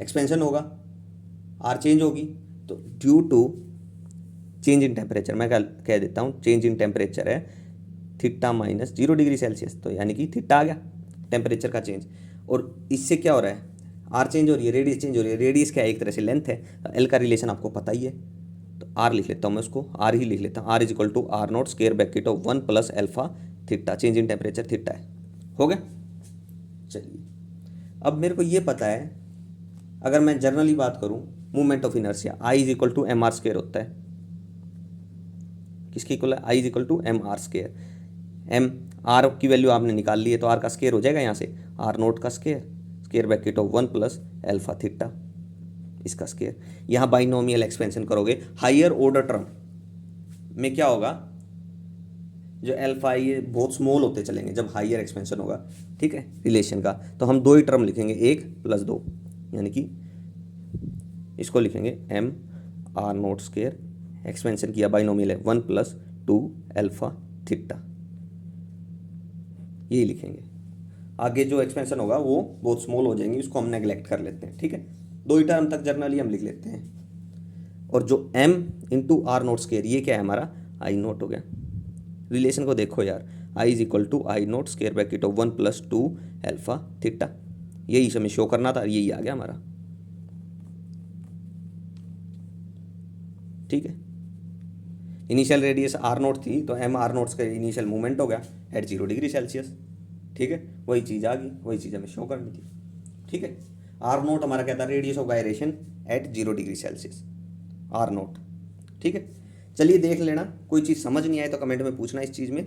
एक्सपेंशन होगा, आर चेंज होगी। तो due to change in temperature, मैं कह देता हूँ चेंज इन टेम्परेचर है थीटा माइनस 0 डिग्री सेल्सियस, तो यानी कि थीटा आ गया टेम्परेचर का चेंज। और इससे क्या हो रहा है, आर चेंज हो रही है, रेडियस चेंज हो रही है। रेडियस क्या है, एक तरह से लेंथ है, एल का रिलेशन आपको पता ही है, तो आर लिख लेता हूँ मैं, उसको आर ही लिख लेता हूँ। R is equal to R nought square bracket of 1 plus alpha theta, change in temperature theta है। हो गया। चलिए अब मेरे को ये पता है, अगर मैं जनरली बात करूँ movement of inertia, I is equal to M R square होता है। किसकी इक्वल है, I is equal to M R square. M R की वैल्यू आपने निकाल ली है, तो आर का स्क्वायर हो जाएगा यहाँ से, आर नोट का square, square bracket of 1 plus alpha theta, इसका स्क्वायर। यहाँ बाइनोमियल एक्सपेंशन करोगे, हायर ऑर्डर टर्म में क्या होगा, जो एल्फा ये बहुत स्मॉल होते चलेंगे जब हायर एक्सपेंशन होगा, ठीक है, रिलेशन का। तो हम दो ही टर्म लिखेंगे, 1 प्लस 2, यानी कि इसको लिखेंगे M R nought square, expansion किया बाइनोमियल है 1 प्लस 2 एल्फा थीटा, यही लिखेंगे। आगे जो एक्सपेंशन होगा वो बहुत स्मॉल हो जाएंगे, उसको हम नेग्लेक्ट कर लेते हैं, ठीक है। दो ही टर्म तक जर्नली हम लिख लेते हैं। और जो m into R nought square, ये क्या है हमारा, आई नोट हो गया। रिलेशन को देखो यार, I is equal to I note square bracket of 1 plus 2 alpha theta, यही हमें शो करना था, यही आ गया हमारा, ठीक है। इनिशियल रेडियस आर नोट थी, तो एम आर नोट का इनिशियल मूवमेंट हो गया एट 0 डिग्री सेल्सियस, ठीक है, वही चीज़ आ गई, वही चीज़ हमें शो करनी थी, ठीक है। आर नोट हमारा क्या था, radius of gyration at 0 degree Celsius, R nought, ठीक है। चलिए देख लेना, कोई चीज़ समझ नहीं आए तो कमेंट में पूछना। इस चीज़ में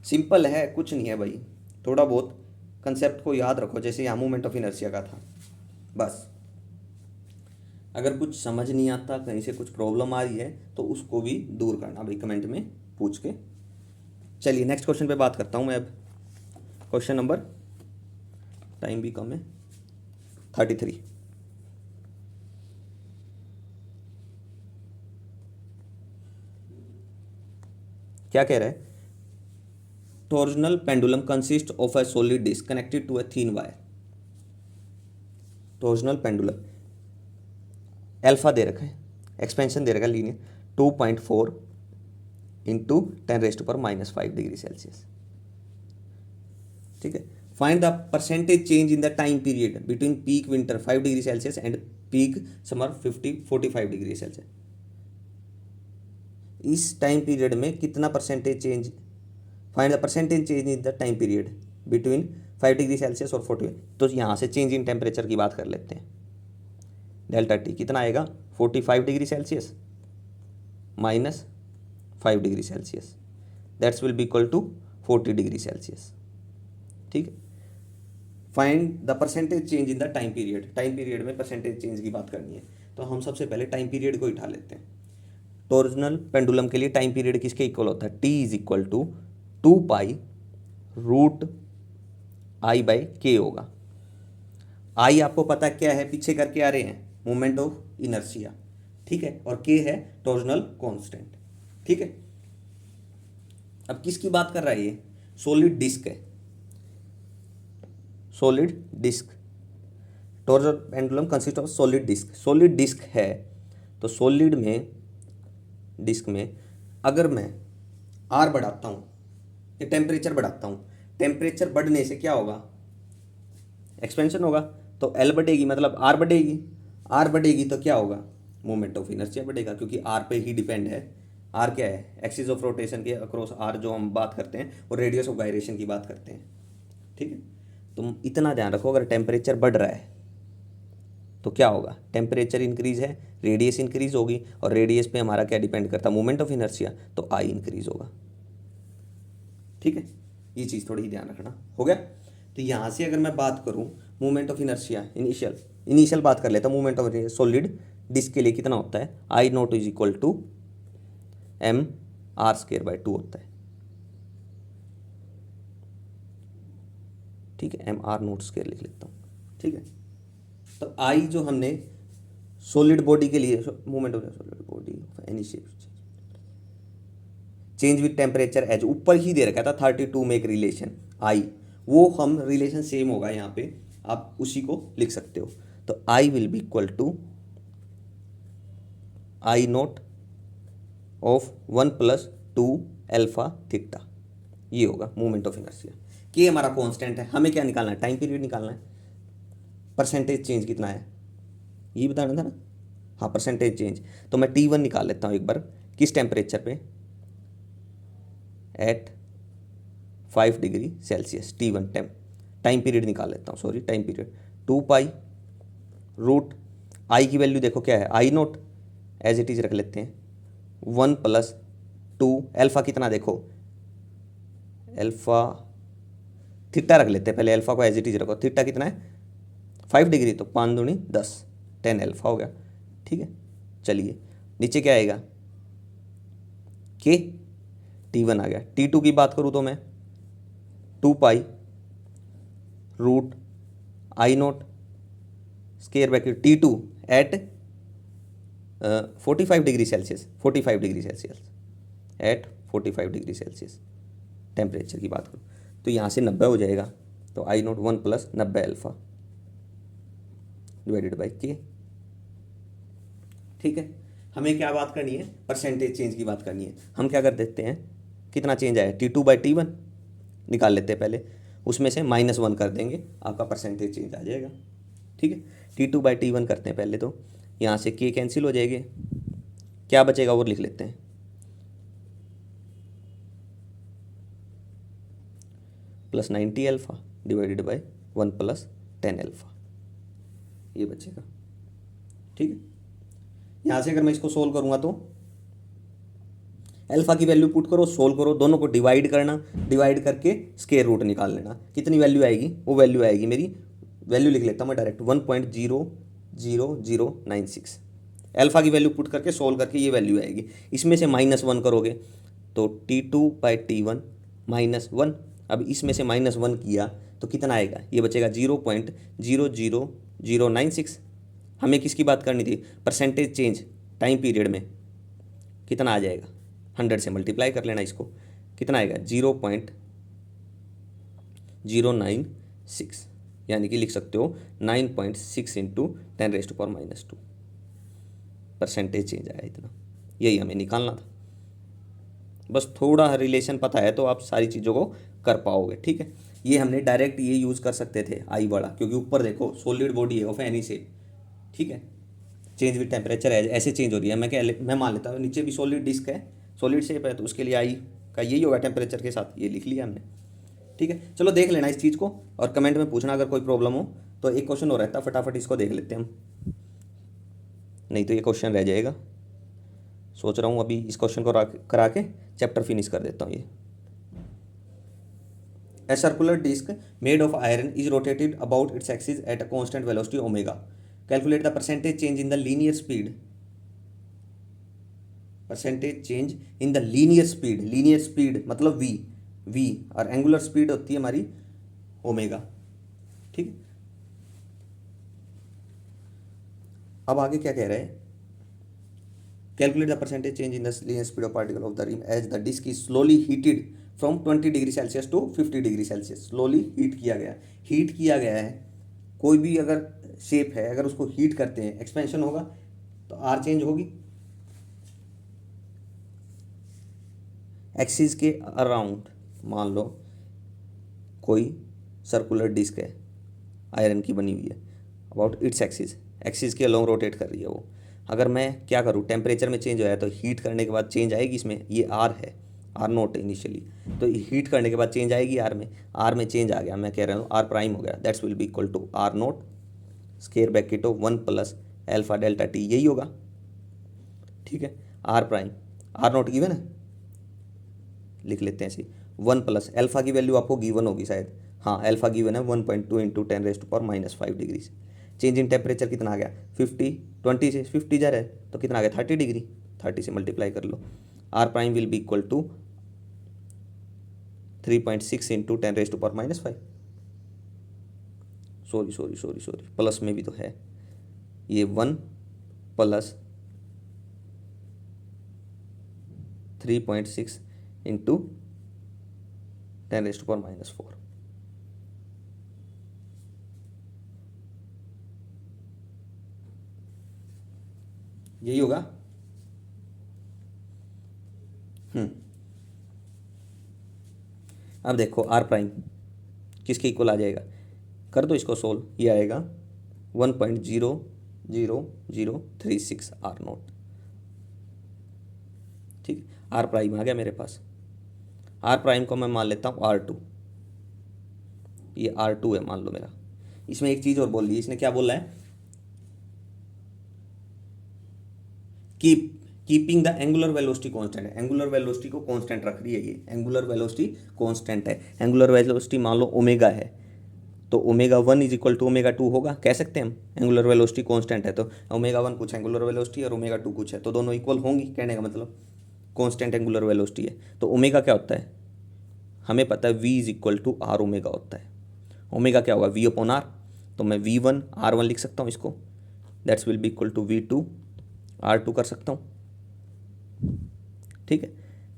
सिंपल है, कुछ नहीं है भाई, थोड़ा बहुत कंसेप्ट को याद रखो, जैसे यहाँ मूवमेंट ऑफ इनर्शिया का था, बस। अगर कुछ समझ नहीं आता, कहीं से कुछ प्रॉब्लम आ रही है, तो उसको भी दूर करना भाई, कमेंट में पूछ के। चलिए नेक्स्ट क्वेश्चन पे बात करता हूँ मैं अब। क्वेश्चन नंबर, टाइम भी कम है, 33। क्या कह रहा है, torsional pendulum consist of a solid disc connected to a thin wire. Torsional pendulum, alpha दे रखा है, एक्सपेंशन दे रखा है लीनियर 2.4 इंटू 10⁻⁻5 डिग्री सेल्सियस, ठीक है। Find the percentage change in the time period between peak winter 5 degree Celsius and peak summer 45 degree Celsius. इस time period में कितना percentage change, find the percentage change in the time period between 5 degree Celsius और 40। तो यहाँ से change in temperature की बात कर लेते हैं। डेल्टा टी कितना आएगा, 45 degree Celsius minus 5 degree Celsius, that's will be equal to 40 degree Celsius, ठीक है। Find the percentage change in the time period, time period में परसेंटेज चेंज की बात करनी है, तो हम सबसे पहले टाइम पीरियड को उठा लेते हैं। टॉर्जनल पेंडुलम के लिए टाइम पीरियड किसके इक्वल होता है, T is equal to 2 pi root I by के होगा। आई आपको पता है क्या है, पीछे करके आ रहे हैं, मोमेंट ऑफ इनर्शिया, ठीक है, और के है टॉर्जनल कांस्टेंट, ठीक है। अब किसकी बात कर रहा है, ये सॉलिड डिस्क है, solid disc. Torsional pendulum consist of solid disc, solid disc है, तो सॉलिड में डिस्क में अगर मैं आर बढ़ाता हूँ या टेम्परेचर बढ़ाता हूँ, टेम्परेचर बढ़ने से क्या होगा, एक्सपेंशन होगा, तो एल बढ़ेगी मतलब आर बढ़ेगी, आर बढ़ेगी तो क्या होगा, मोमेंट ऑफ इनर्शिया बढ़ेगा, क्योंकि आर पे ही डिपेंड है। आर क्या है, एक्सिस ऑफ रोटेशन के अक्रॉस आर जो हम बात करते हैं, और रेडियस ऑफ गायरेशन की बात करते हैं, ठीक है, तुम इतना ध्यान रखो, अगर टेम्परेचर बढ़ रहा है तो क्या होगा, टेम्परेचर इंक्रीज है, रेडियस इंक्रीज होगी, और रेडियस पे हमारा क्या डिपेंड करता है, मोमेंट ऑफ इनर्शिया, तो आई इंक्रीज होगा। ठीक है, ये चीज़ थोड़ी ध्यान रखना। हो गया। तो यहाँ से अगर मैं बात करूँ मोमेंट ऑफ इनर्शिया, इनिशियल बात कर लेता हूँ। मोमेंट ऑफ सॉलिड डिस्क के लिए कितना होता है, I naught is equal to M R square by 2 होता है। ठीक है, एम आर नोट स्क्वायर लिख लेता हूँ। ठीक है, तो आई जो हमने सॉलिड बॉडी के लिए, movement of solid body of any shape change with temperature as, ऊपर ही दे रखा था 32 में एक रिलेशन आई, वो हम रिलेशन सेम होगा यहाँ पे, आप उसी को लिख सकते हो। तो I will be equal to I naught of 1 + 2 alpha theta, ये होगा मूवमेंट ऑफ इनर्शिया। के हमारा कांस्टेंट है, हमें क्या निकालना है, टाइम पीरियड निकालना है। परसेंटेज चेंज कितना है ये बताना था ना, हाँ परसेंटेज चेंज। तो मैं T1 निकाल लेता हूँ एक बार, किस टेम्परेचर पे, at 5 degree Celsius, T1 time period निकाल लेता हूँ, sorry time period 2 pi root I की वैल्यू देखो क्या है, I naught as it is रख लेते हैं, 1 + 2 अल्फा कितना देखो, अल्फा थीटा रख लेते हैं पहले, अल्फा को एज इट इज रखो, थीटा कितना है 5 डिग्री, तो 5 दूनी 10, 10 अल्फा हो गया। ठीक है, चलिए नीचे क्या आएगा, के T1 आ गया। T2 की बात करूँ तो मैं 2 pi root I note square bracket T2 at 45 degree Celsius, 45 degree Celsius at 45 degree Celsius temperature की बात करूँ तो यहाँ से 90 हो जाएगा, तो आई नोट 1 + 90 अल्फा डिवाइडेड बाई के। ठीक है, हमें क्या बात करनी है, परसेंटेज चेंज की बात करनी है। हम क्या कर देते हैं, कितना चेंज आया, T2/T1 निकाल लेते हैं पहले, उसमें से -1 कर देंगे, आपका परसेंटेज चेंज आ जाएगा। ठीक है, T2/T1 करते हैं पहले, तो यहाँ से के कैंसिल हो जाएंगे, क्या बचेगा वो लिख लेते हैं, +90 अल्फा डिवाइडेड बाई 1 + 10 अल्फा, ये बचेगा। ठीक है, यहाँ से अगर मैं इसको सोल्व करूँगा तो अल्फा की वैल्यू पुट करो, सोल्व करो, दोनों को डिवाइड करना, डिवाइड करके स्क्वायर रूट निकाल लेना, कितनी वैल्यू आएगी, वो वैल्यू आएगी मेरी, वैल्यू लिख लेता हूँ मैं डायरेक्ट 1.00096। अल्फा की वैल्यू पुट करके सोल्व करके ये वैल्यू आएगी, इसमें से -1 करोगे तो T2/T1 -1, अब इसमें से -1 किया तो कितना आएगा, ये बचेगा 0.00096। हमें किसकी बात करनी थी, परसेंटेज चेंज टाइम पीरियड में, कितना आ जाएगा, 100 से मल्टीप्लाई कर लेना इसको, कितना आएगा 0.096, यानी कि लिख सकते हो 9.6 × 10⁻⁻²। परसेंटेज चेंज आया इतना, यही हमें निकालना था। बस थोड़ा रिलेशन पता है तो आप सारी चीज़ों को कर पाओगे। ठीक है, ये हमने डायरेक्ट ये यूज़ कर सकते थे आई वाला, क्योंकि ऊपर देखो सॉलिड बॉडी है ऑफ एनी शेप। ठीक है, चेंज विथ टेम्परेचर ऐसे चेंज हो रही है, मैं मान लेता हूँ नीचे भी सॉलिड डिस्क है, सॉलिड शेप है, तो उसके लिए आई का यही होगा टेम्परेचर के साथ, ये लिख लिया हमने। ठीक है, चलो देख लेना इस चीज़ को और कमेंट में पूछना अगर कोई प्रॉब्लम हो। तो एक क्वेश्चन हो रहता है, फटाफट इसको देख लेते हैं हम, नहीं तो ये क्वेश्चन रह जाएगा। सोच रहा हूँ अभी इस क्वेश्चन को करा के चैप्टर फिनिश कर देता हूँ। ये A circular disc made of iron is rotated about its axis at a constant velocity omega. Calculate the percentage change in the linear speed. Percentage change in the linear speed. Linear speed मतलब v और angular speed होती है हमारी omega. ठीक है, अब आगे क्या कह रहे हैं, calculate the percentage change in the linear speed of particle of the rim as the disc is slowly heated from 20 degree Celsius to 50 degree Celsius. Slowly heat किया गया है, कोई भी अगर शेप है, अगर उसको हीट करते हैं एक्सपेंशन होगा तो आर चेंज होगी, एक्सिस के अराउंड मान लो कोई सर्कुलर डिस्क है, आयरन की बनी हुई है, अबाउट इट्स एक्सिस के अलोंग रोटेट कर रही है वो। अगर मैं क्या करूँ, टेम्परेचर में चेंज हो जाए तो हीट करने के बाद चेंज आएगी इसमें, ये आर है, आर नोट इनिशियली, तो हीट करने के बाद चेंज आएगी आर में चेंज आ गया, मैं कह रहा हूँ आर प्राइम हो गया, that's will be equal to R naught square bracket of 1 plus alpha delta T, यही होगा। ठीक है, R prime, R naught given है, लिख लेते हैं ऐसे, 1 प्लस एल्फा की वैल्यू आपको गिवन होगी शायद, हाँ एल्फा गिवन है 1.2 इंटू 10⁻⁻5 डिग्री से। चेंज इन टेम्परेचर कितना आ गया 50, 20 से 50 जा रहा है तो कितना आ गया 30 डिग्री, 30 से मल्टीप्लाई कर लो। R prime will be equal to 3.6 into 10⁻⁻5, sorry plus में भी तो है, ये 1 प्लस 3.6 इंटू 10⁻⁻4, यही होगा। अब देखो आर प्राइम किसके इक्वल आ जाएगा, कर दो इसको सोल्व, ये आएगा 1.00036 आर नोट। ठीक, आर प्राइम आ गया मेरे पास, आर प्राइम को मैं मान लेता हूँ R2, ये R2 है मान लो मेरा। इसमें एक चीज़ और बोल दी, इसने क्या बोला है, keeping the angular velocity constant है, एंगुलर वेलोसिटी को कांस्टेंट रख रही है, ये एंगुलर वेलोसिटी कांस्टेंट है। एंगुलर वेलोसिटी मान लो ओमेगा है, तो ω1 इज इक्वल टू ω2 होगा, कह सकते हैं हम, एंगुलर वेलोसिटी कांस्टेंट है तो ω1 कुछ एंगुलर वेलोसिटी और ω2 कुछ है, तो दोनों इक्वल होंगी, कहने का मतलब कांस्टेंट एंगुलर वेलोसिटी है। तो ओमेगा क्या होता है, हमें पता है v is equal to R omega होता है। ओमेगा क्या होगा v अपॉन आर, तो मैं v1 r1 लिख सकता हूँ इसको, that's will be equal to v2 r2 कर सकता हूँ। ठीक है,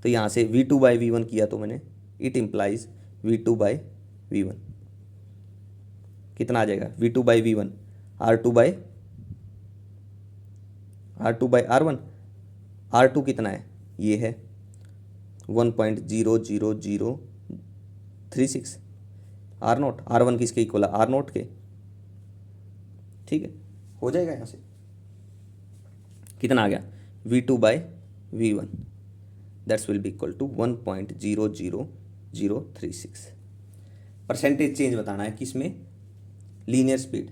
तो यहाँ से v2 बाई v1 किया तो मैंने, it implies v2 by v1 कितना आ जाएगा, v2 by v1 r2 by r1, r2 कितना है, ये है 1.00036 आर नोट, r1 किसके इक्वल है, आर नोट के। ठीक है, हो जाएगा यहाँ से कितना आ गया v2 by v1, that's will be equal to 1.00036। Percentage change बताना है किसमें, linear speed,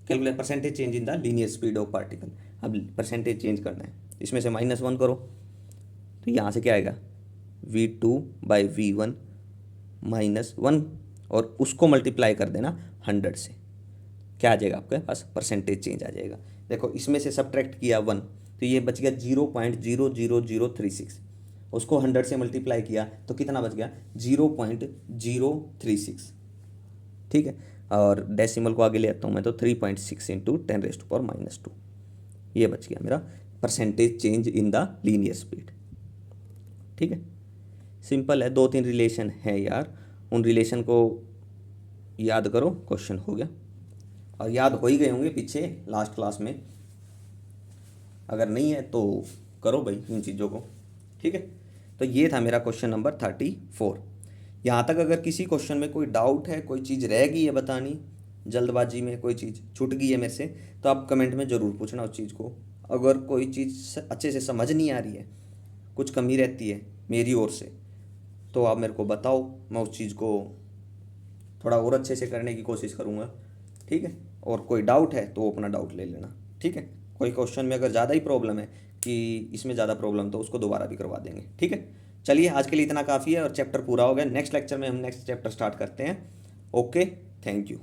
calculate percentage change in the linear speed of particle. अब परसेंटेज चेंज करना है, इसमें से -1 करो तो यहाँ से क्या आएगा v2 बाई v1 -1, और उसको मल्टीप्लाई कर देना 100 से, क्या आ जाएगा आपके पास, परसेंटेज चेंज आ जाएगा। देखो इसमें से सब्ट्रैक्ट किया 1 तो ये बच गया 0.00036, उसको 100 से मल्टीप्लाई किया तो कितना बच गया 0.036। ठीक है, और डेसिमल को आगे ले आता हूँ मैं तो 3.6 इंटू 10⁻², ये बच गया मेरा percentage change in the linear speed. ठीक है, सिंपल है, 2-3 रिलेशन है यार, उन रिलेशन को याद करो, क्वेश्चन हो गया। और याद हो ही गए होंगे पीछे लास्ट क्लास में, अगर नहीं है तो करो भाई इन चीज़ों को। ठीक है, तो ये था मेरा क्वेश्चन नंबर 34। यहाँ तक अगर किसी क्वेश्चन में कोई डाउट है, कोई चीज़ रह गई है बतानी, जल्दबाजी में कोई चीज़ छूट गई है मेरे से, तो आप कमेंट में ज़रूर पूछना उस चीज़ को। अगर कोई चीज़ अच्छे से समझ नहीं आ रही है, कुछ कमी रहती है मेरी ओर से, तो आप मेरे को बताओ, मैं उस चीज़ को थोड़ा और अच्छे से करने की कोशिश करूँगा। ठीक है, और कोई डाउट है तो वो अपना डाउट ले लेना। ठीक है, कोई क्वेश्चन में अगर ज़्यादा ही प्रॉब्लम है कि इसमें ज़्यादा प्रॉब्लम, तो उसको दोबारा भी करवा देंगे। ठीक है, चलिए आज के लिए इतना काफ़ी है और चैप्टर पूरा हो गया। नेक्स्ट लेक्चर में हम नेक्स्ट चैप्टर स्टार्ट करते हैं। Okay, thank you.